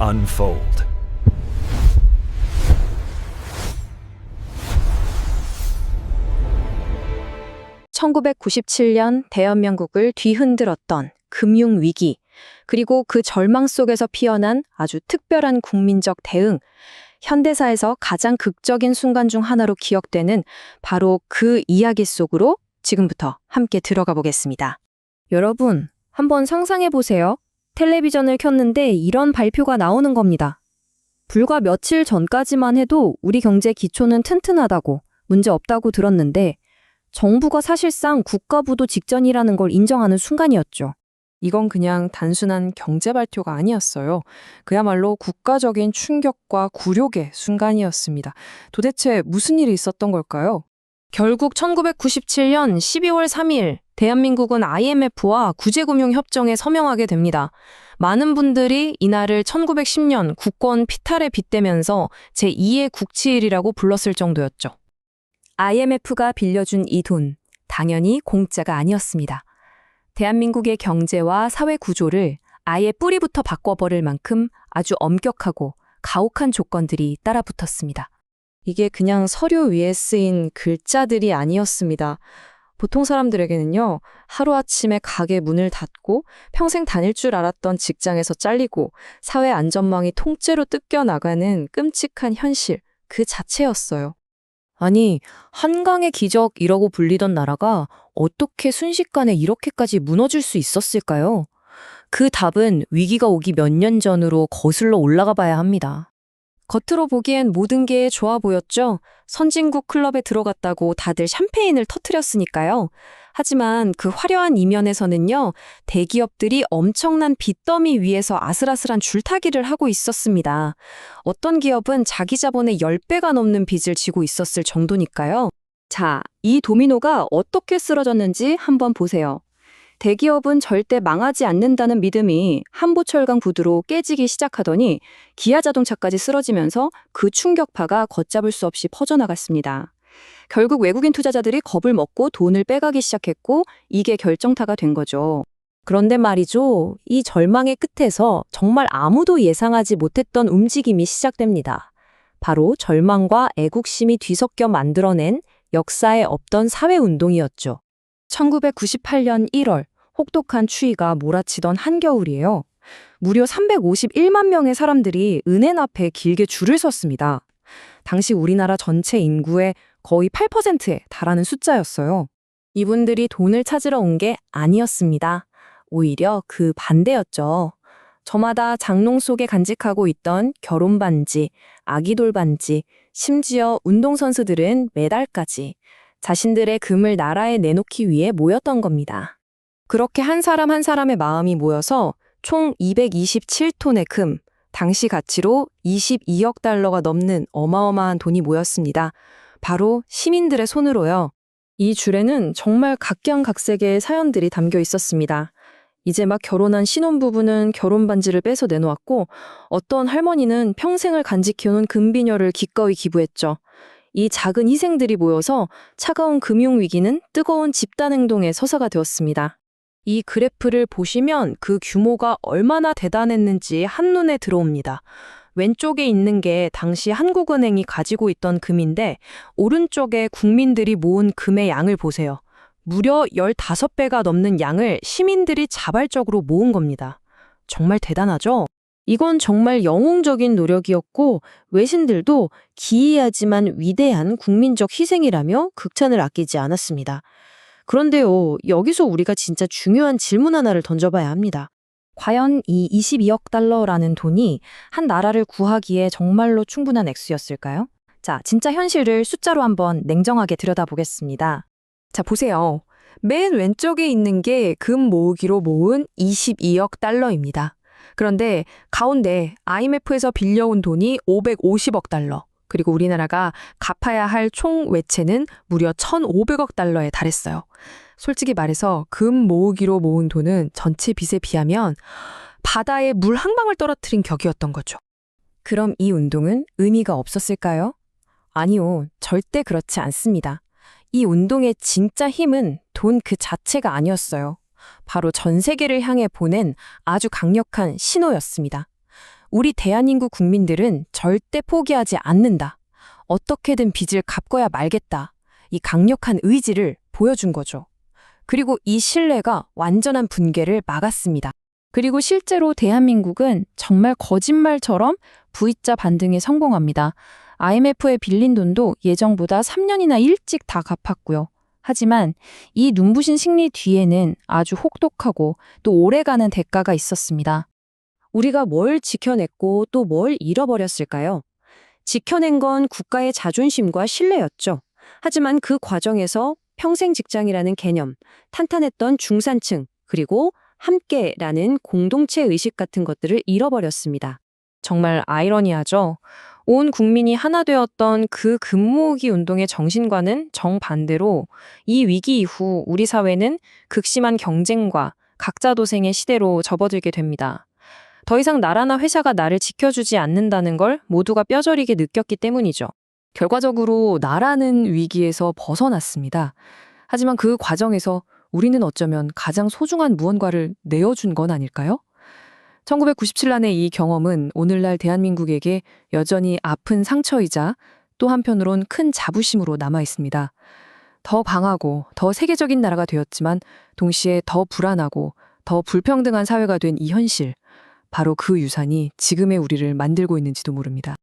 unfold. (1997년) 대한민국을 뒤흔들었던 금융위기, 그리고 그 절망 속에서 피어난 아주 특별한 국민적 대응, 현대사에서 가장 극적인 순간 중 하나로 기억되는 바로 그 이야기 속으로 지금부터 함께 들어가 보겠습니다. 여러분, 한번 상상해 보세요. 텔레비전을 켰는데 이런 발표가 나오는 겁니다. 불과 며칠 전까지만 해도 우리 경제 기초는 튼튼하다고, 문제 없다고 들었는데 정부가 사실상 국가부도 직전이라는 걸 인정하는 순간이었죠. 이건 그냥 단순한 경제 발표가 아니었어요. 그야말로 국가적인 충격과 굴욕의 순간이었습니다. 도대체 무슨 일이 있었던 걸까요? 결국 1997년 12월 3일 대한민국은 IMF와 구제금융협정에 서명하게 됩니다. 많은 분들이 이날을 1910년 국권 피탈에 빗대면서 제2의 국치일이라고 불렀을 정도였죠. IMF가 빌려준 이 돈, 당연히 공짜가 아니었습니다. 대한민국의 경제와 사회 구조를 아예 뿌리부터 바꿔버릴 만큼 아주 엄격하고 가혹한 조건들이 따라붙었습니다. 이게 그냥 서류 위에 쓰인 글자들이 아니었습니다. 보통 사람들에게는요, 하루아침에 가게 문을 닫고 평생 다닐 줄 알았던 직장에서 잘리고 사회 안전망이 통째로 뜯겨나가는 끔찍한 현실, 그 자체였어요. 아니, 한강의 기적이라고 불리던 나라가 어떻게 순식간에 이렇게까지 무너질 수 있었을까요? 그 답은 위기가 오기 몇 년 전으로 거슬러 올라가 봐야 합니다. 겉으로 보기엔 모든 게 좋아 보였죠. 선진국 클럽에 들어갔다고 다들 샴페인을 터뜨렸으니까요. 하지만 그 화려한 이면에서는요, 대기업들이 엄청난 빚더미 위에서 아슬아슬한 줄타기를 하고 있었습니다. 어떤 기업은 자기 자본의 10배가 넘는 빚을 지고 있었을 정도니까요. 자, 이 도미노가 어떻게 쓰러졌는지 한번 보세요. 대기업은 절대 망하지 않는다는 믿음이 한보철강 부두로 깨지기 시작하더니 기아자동차까지 쓰러지면서 그 충격파가 걷잡을 수 없이 퍼져나갔습니다. 결국 외국인 투자자들이 겁을 먹고 돈을 빼가기 시작했고 이게 결정타가 된 거죠. 그런데 말이죠, 이 절망의 끝에서 정말 아무도 예상하지 못했던 움직임이 시작됩니다. 바로 절망과 애국심이 뒤섞여 만들어낸 역사에 없던 사회운동이었죠. 1998년 1월, 혹독한 추위가 몰아치던 한겨울이에요. 무려 351만 명의 사람들이 은행 앞에 길게 줄을 섰습니다. 당시 우리나라 전체 인구의 거의 8%에 달하는 숫자였어요. 이분들이 돈을 찾으러 온 게 아니었습니다. 오히려 그 반대였죠. 저마다 장롱 속에 간직하고 있던 결혼 반지, 아기돌 반지, 심지어 운동선수들은 메달까지 자신들의 금을 나라에 내놓기 위해 모였던 겁니다. 그렇게 한 사람 한 사람의 마음이 모여서 총 227톤의 금, 당시 가치로 22억 달러가 넘는 어마어마한 돈이 모였습니다. 바로 시민들의 손으로요. 이 줄에는 정말 각양각색의 사연들이 담겨 있었습니다. 이제 막 결혼한 신혼부부는 결혼 반지를 빼서 내놓았고, 어떤 할머니는 평생을 간직해온 금비녀를 기꺼이 기부했죠. 이 작은 희생들이 모여서 차가운 금융위기는 뜨거운 집단행동의 서사가 되었습니다. 이 그래프를 보시면 그 규모가 얼마나 대단했는지 한눈에 들어옵니다. 왼쪽에 있는 게 당시 한국은행이 가지고 있던 금인데, 오른쪽에 국민들이 모은 금의 양을 보세요. 무려 15배가 넘는 양을 시민들이 자발적으로 모은 겁니다. 정말 대단하죠? 이건 정말 영웅적인 노력이었고 외신들도 기이하지만 위대한 국민적 희생이라며 극찬을 아끼지 않았습니다. 그런데요, 여기서 우리가 진짜 중요한 질문 하나를 던져봐야 합니다. 과연 이 22억 달러라는 돈이 한 나라를 구하기에 정말로 충분한 액수였을까요? 자, 진짜 현실을 숫자로 한번 냉정하게 들여다보겠습니다. 자, 보세요. 맨 왼쪽에 있는 게 금 모으기로 모은 22억 달러입니다. 그런데 가운데 IMF에서 빌려온 돈이 550억 달러, 그리고 우리나라가 갚아야 할 총 외채는 무려 1,500억 달러에 달했어요. 솔직히 말해서 금 모으기로 모은 돈은 전체 빚에 비하면 바다에 물 한 방울 떨어뜨린 격이었던 거죠. 그럼 이 운동은 의미가 없었을까요? 아니요, 절대 그렇지 않습니다. 이 운동의 진짜 힘은 돈 그 자체가 아니었어요. 바로 전 세계를 향해 보낸 아주 강력한 신호였습니다. 우리 대한민국 국민들은 절대 포기하지 않는다. 어떻게든 빚을 갚아야 말겠다. 이 강력한 의지를 보여준 거죠. 그리고 이 신뢰가 완전한 붕괴를 막았습니다. 그리고 실제로 대한민국은 정말 거짓말처럼 V자 반등에 성공합니다. IMF에 빌린 돈도 예정보다 3년이나 일찍 다 갚았고요. 하지만 이 눈부신 승리 뒤에는 아주 혹독하고 또 오래가는 대가가 있었습니다. 우리가 뭘 지켜냈고 또 뭘 잃어버렸을까요? 지켜낸 건 국가의 자존심과 신뢰였죠. 하지만 그 과정에서 평생 직장이라는 개념, 탄탄했던 중산층, 그리고 함께라는 공동체 의식 같은 것들을 잃어버렸습니다. 정말 아이러니하죠. 온 국민이 하나 되었던 그 금모으기 운동의 정신과는 정반대로 이 위기 이후 우리 사회는 극심한 경쟁과 각자 도생의 시대로 접어들게 됩니다. 더 이상 나라나 회사가 나를 지켜주지 않는다는 걸 모두가 뼈저리게 느꼈기 때문이죠. 결과적으로 나라는 위기에서 벗어났습니다. 하지만 그 과정에서 우리는 어쩌면 가장 소중한 무언가를 내어준 건 아닐까요? 1997년의 이 경험은 오늘날 대한민국에게 여전히 아픈 상처이자 또 한편으론 큰 자부심으로 남아 있습니다. 더 강하고 더 세계적인 나라가 되었지만 동시에 더 불안하고 더 불평등한 사회가 된 이 현실, 바로 그 유산이 지금의 우리를 만들고 있는지도 모릅니다.